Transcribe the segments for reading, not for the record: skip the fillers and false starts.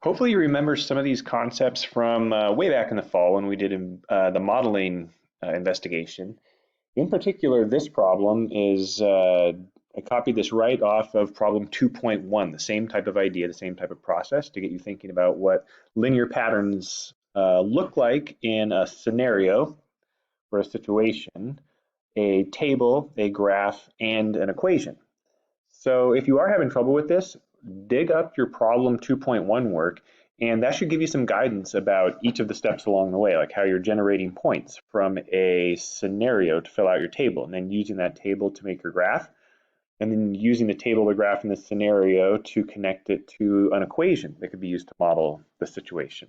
Hopefully you remember some of these concepts from way back in the fall when we did the modeling investigation. In particular, this problem is, I copied this right off of problem 2.1, the same type of idea, the same type of process to get you thinking about what linear patterns look like in a scenario or a situation, a table, a graph, and an equation. So if you are having trouble with this, dig up your problem 2.1 work, and that should give you some guidance about each of the steps along the way, like how you're generating points from a scenario to fill out your table, and then using that table to make your graph, and then using the table, the graph, and the scenario to connect it to an equation that could be used to model the situation.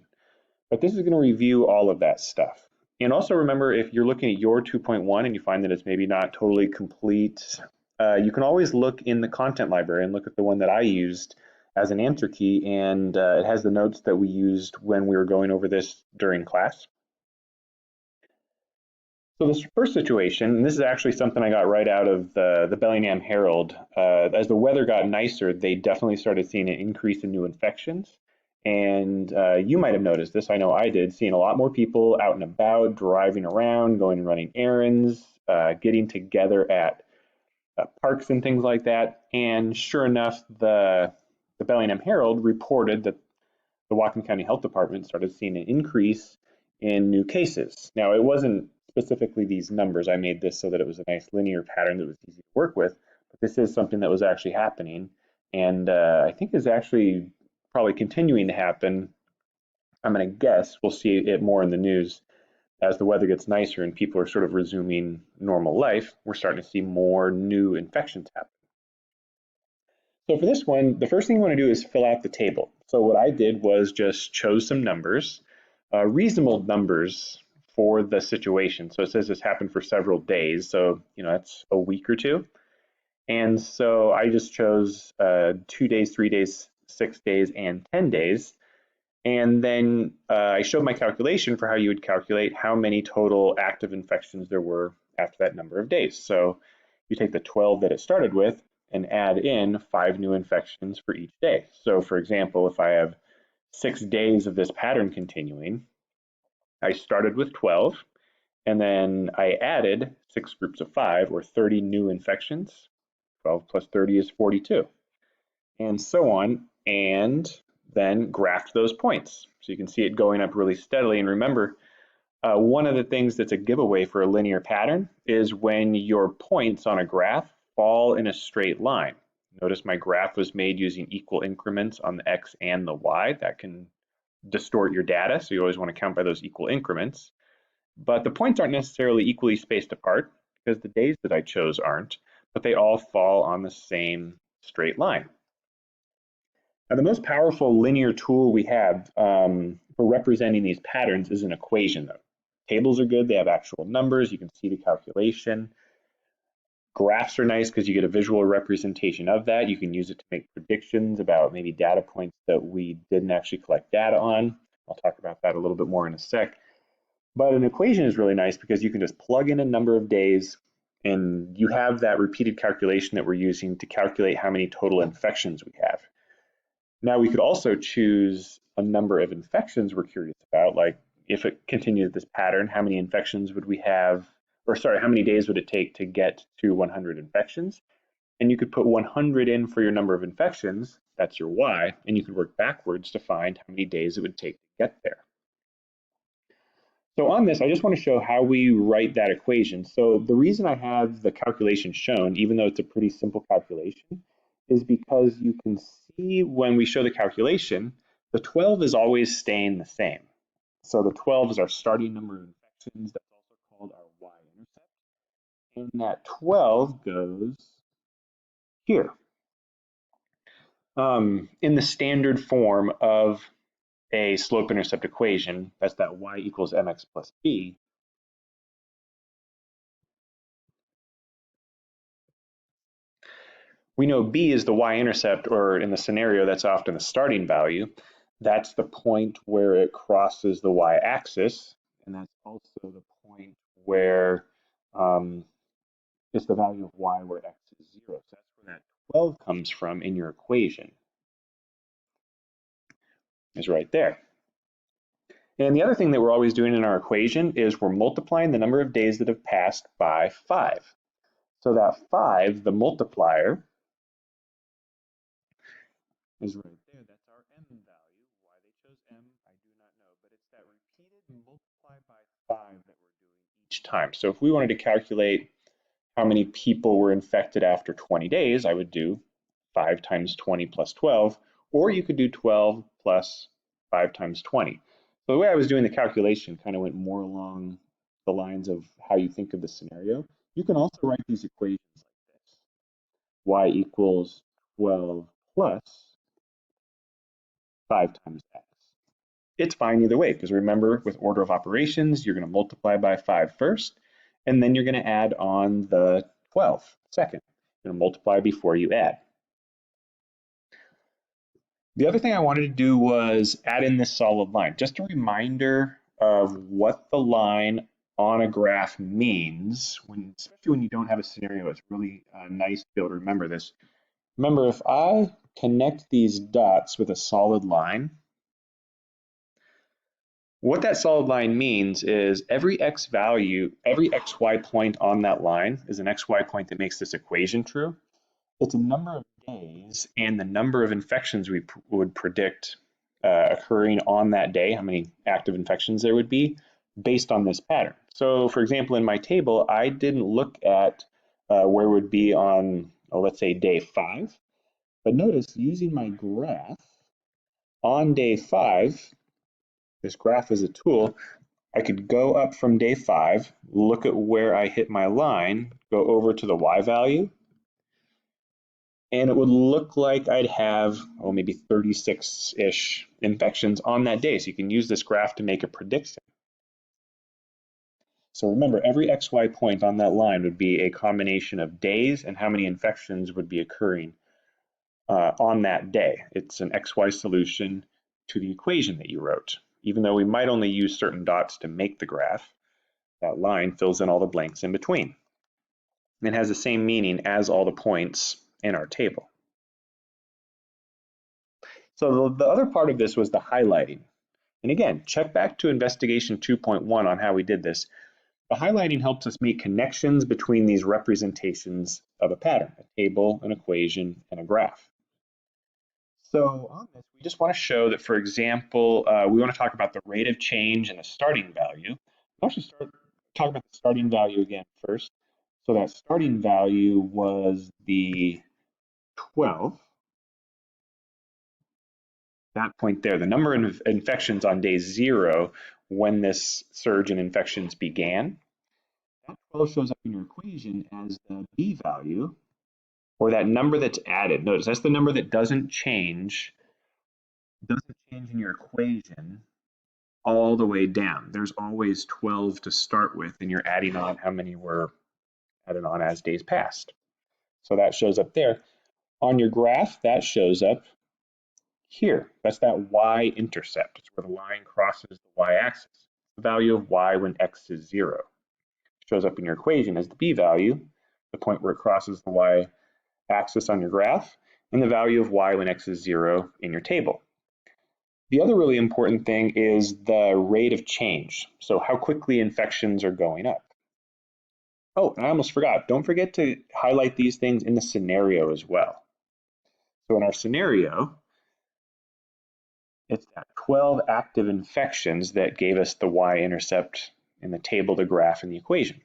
But this is going to review all of that stuff. And also remember, if you're looking at your 2.1 and you find that it's maybe not totally complete, you can always look in the content library and look at the one that I used as an answer key, and it has the notes that we used when we were going over this during class. So this first situation, and this is actually something I got right out of the Bellingham Herald. As the weather got nicer, they definitely started seeing an increase in new infections. And you might have noticed this, I know I did, seeing a lot more people out and about, driving around, going and running errands, getting together at parks and things like that. And sure enough, the Bellingham Herald reported that the Whatcom County Health Department started seeing an increase in new cases. Now, it wasn't specifically these numbers. I made this so that it was a nice linear pattern that was easy to work with, but this is something that was actually happening, and I think is actually probably continuing to happen. I'm going to guess we'll see it more in the news as the weather gets nicer and people are sort of resuming normal life. We're starting to see more new infections happen. So for this one, the first thing you want to do is fill out the table. So what I did was just chose some numbers, reasonable numbers for the situation. So it says this happened for several days. So, that's a week or two. And so I just chose 2 days, 3 days, 6 days, and 10 days. And then I showed my calculation for how you would calculate how many total active infections there were after that number of days. So you take the 12 that it started with and add in 5 new infections for each day. So for example, if I have 6 days of this pattern continuing, I started with 12, and then I added 6 groups of 5, or 30 new infections. 12 plus 30 is 42, and so on, and then graphed those points. So you can see it going up really steadily. And remember, one of the things that's a giveaway for a linear pattern is when your points on a graph fall in a straight line. Notice my graph was made using equal increments on the x and the y. That can distort your data, so you always want to count by those equal increments. But the points aren't necessarily equally spaced apart because the days that I chose aren't, but they all fall on the same straight line. Now, the most powerful linear tool we have for representing these patterns is an equation, though. Tables are good, they have actual numbers, you can see the calculation. Graphs are nice because you get a visual representation of that. You can use it to make predictions about maybe data points that we didn't actually collect data on. I'll talk about that a little bit more in a sec. But an equation is really nice because you can just plug in a number of days and you have that repeated calculation that we're using to calculate how many total infections we have. Now we could also choose a number of infections we're curious about, like if it continued this pattern, how many infections would we have, or sorry, how many days would it take to get to 100 infections? And you could put 100 in for your number of infections, that's your y, and you could work backwards to find how many days it would take to get there. So on this, I just want to show how we write that equation. So the reason I have the calculation shown, even though it's a pretty simple calculation, is because you can see when we show the calculation, the 12 is always staying the same. So the 12 is our starting number of infections. That's also called our y-intercept. And that 12 goes here in the standard form of a slope-intercept equation. That's that y equals mx plus b. We know b is the y-intercept, or in the scenario, that's often the starting value. That's the point where it crosses the y-axis, and that's also the point where it's the value of y where x is 0. So that's where that 12 comes from in your equation. is right there. And the other thing that we're always doing in our equation is we're multiplying the number of days that have passed by 5. So that 5, the multiplier, is right there. That's our m value. Why they chose m, I do not know, but it's that repeated multiply by 5 that we're doing each time. So if we wanted to calculate how many people were infected after 20 days, I would do 5 times 20 plus 12, or you could do 12 plus 5 times 20. So the way I was doing the calculation kind of went more along the lines of how you think of the scenario. You can also write these equations like this. Y equals 12 plus 5 times x. It's fine either way, because remember, with order of operations, you're going to multiply by 5 first, and then you're going to add on the 12 second. You're going to multiply before you add. The other thing I wanted to do was add in this solid line. Just a reminder of what the line on a graph means, especially when you don't have a scenario. It's really nice to be able to remember this. Remember, if I connect these dots with a solid line, what that solid line means is every x value, every xy point on that line is an xy point that makes this equation true. It's a number of days and the number of infections we would predict occurring on that day, how many active infections there would be, based on this pattern. So, for example, in my table, I didn't look at where it would be on, let's say, day 5. But notice, using my graph, on day 5, this graph is a tool, I could go up from day 5, look at where I hit my line, go over to the y value, and it would look like I'd have, maybe 36-ish infections on that day. So you can use this graph to make a prediction. So remember, every XY point on that line would be a combination of days and how many infections would be occurring on that day. It's an XY solution to the equation that you wrote. Even though we might only use certain dots to make the graph, that line fills in all the blanks in between. And it has the same meaning as all the points in our table. So the other part of this was the highlighting. And again, check back to investigation 2.1 on how we did this. The highlighting helps us make connections between these representations of a pattern, a table, an equation, and a graph. So on this, we just want to show that, for example, we want to talk about the rate of change and the starting value. I'll actually talk about the starting value again first. So that starting value was the 12. That point there, the number of infections on day 0 when this surge in infections began. That 12 shows up in your equation as the b value, or that number that's added. Notice that's the number that doesn't change in your equation all the way down. There's always 12 to start with, and you're adding on how many were added on as days passed. So that shows up there. On your graph, that shows up here. That's that y-intercept. It's where the line crosses the y-axis. The value of y when x is 0. It shows up in your equation as the b value, the point where it crosses the y-axis on your graph, and the value of y when x is 0 in your table. The other really important thing is the rate of change, so how quickly infections are going up. Oh, and I almost forgot, don't forget to highlight these things in the scenario as well. So in our scenario, it's that 12 active infections that gave us the y-intercept in the table, the graph, and the equation.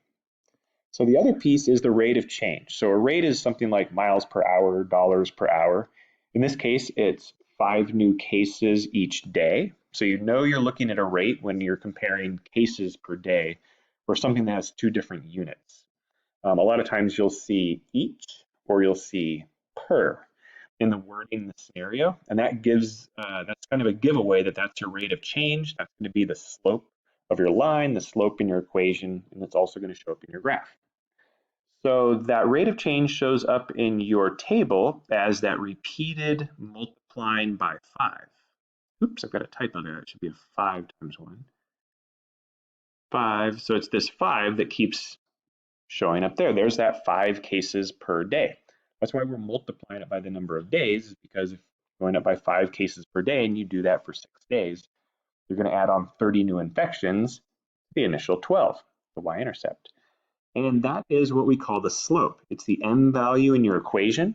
So the other piece is the rate of change. So a rate is something like miles per hour, dollars per hour. In this case, it's 5 new cases each day. So you know you're looking at a rate when you're comparing cases per day or something that has 2 different units. A lot of times you'll see each or you'll see per in the wording in the scenario, and that gives that's kind of a giveaway that that's your rate of change. That's going to be the slope of your line, the slope in your equation, and it's also going to show up in your graph. So that rate of change shows up in your table as that repeated multiplying by 5. Oops, I've got a typo there. It should be a 5 times 1. 5, so it's this 5 that keeps showing up there. There's that 5 cases per day. That's why we're multiplying it by the number of days, because if going up by 5 cases per day, and you do that for 6 days, you're going to add on 30 new infections, the initial 12, the y-intercept. And that is what we call the slope. It's the m value in your equation.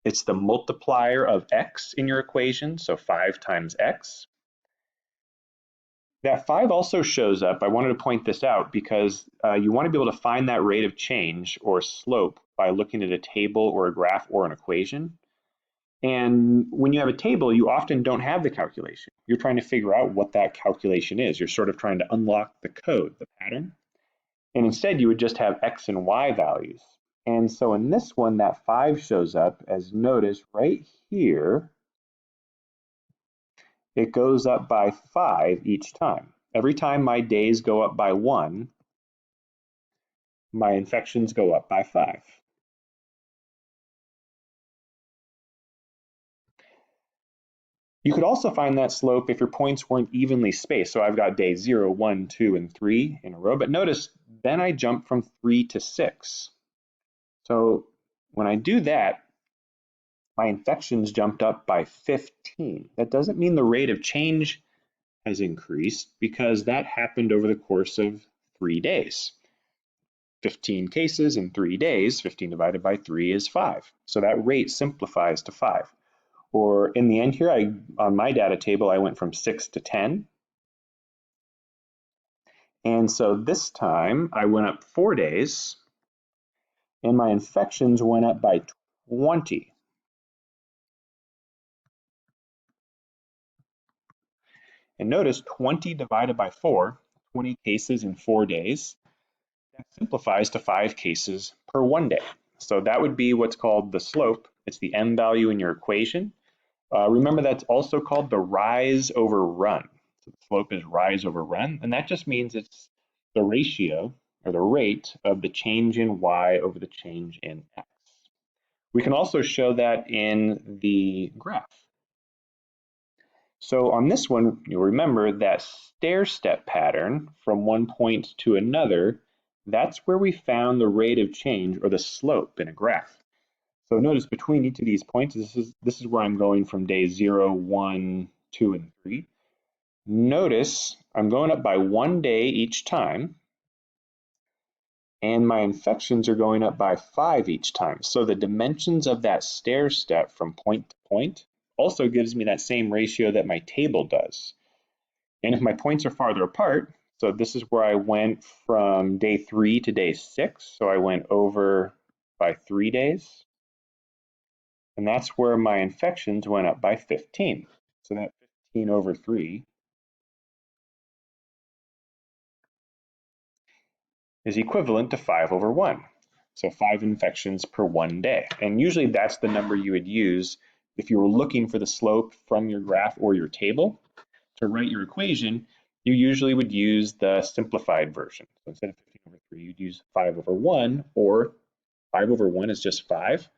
It's the multiplier of x in your equation, so 5 times x. That 5 also shows up, I wanted to point this out because you want to be able to find that rate of change or slope by looking at a table or a graph or an equation. And when you have a table, you often don't have the calculation. You're trying to figure out what that calculation is. You're sort of trying to unlock the code, the pattern. And instead, you would just have x and y values. And so in this one, that 5 shows up as, notice right here, it goes up by 5 each time. Every time my days go up by 1, my infections go up by 5. You could also find that slope if your points weren't evenly spaced. So I've got days 0, 1, 2, and 3 in a row. But notice, then I jump from 3 to 6. So when I do that, my infections jumped up by 15. That doesn't mean the rate of change has increased because that happened over the course of 3 days. 15 cases in 3 days, 15 divided by 3 is 5. So that rate simplifies to 5. Or in the end here, on my data table, I went from 6 to 10. And so this time I went up 4 days and my infections went up by 20. And notice 20 divided by 4, 20 cases in 4 days, that simplifies to 5 cases per 1 day. So that would be what's called the slope. It's the m value in your equation. Remember, that's also called the rise over run. So the slope is rise over run, and that just means it's the ratio or the rate of the change in y over the change in x. We can also show that in the graph. So on this one, you'll remember that stair-step pattern from one point to another, that's where we found the rate of change or the slope in a graph. So notice between each of these points, this is where I'm going from day 0, 1, 2, and 3. Notice I'm going up by 1 day each time, and my infections are going up by 5 each time. So the dimensions of that stair step from point to point also gives me that same ratio that my table does. And if my points are farther apart, so this is where I went from day 3 to day 6, so I went over by 3 days. And that's where my infections went up by 15. So that 15 over 3 is equivalent to 5 over 1. So 5 infections per 1 day. And usually that's the number you would use if you were looking for the slope from your graph or your table. To write your equation, you usually would use the simplified version. So instead of 15 over 3, you'd use 5 over 1, or 5 over 1 is just 5.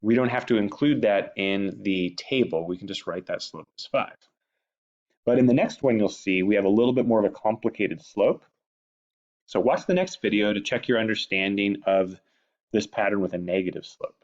We don't have to include that in the table. We can just write that slope as 5. But in the next one, you'll see we have a little bit more of a complicated slope. So watch the next video to check your understanding of this pattern with a negative slope.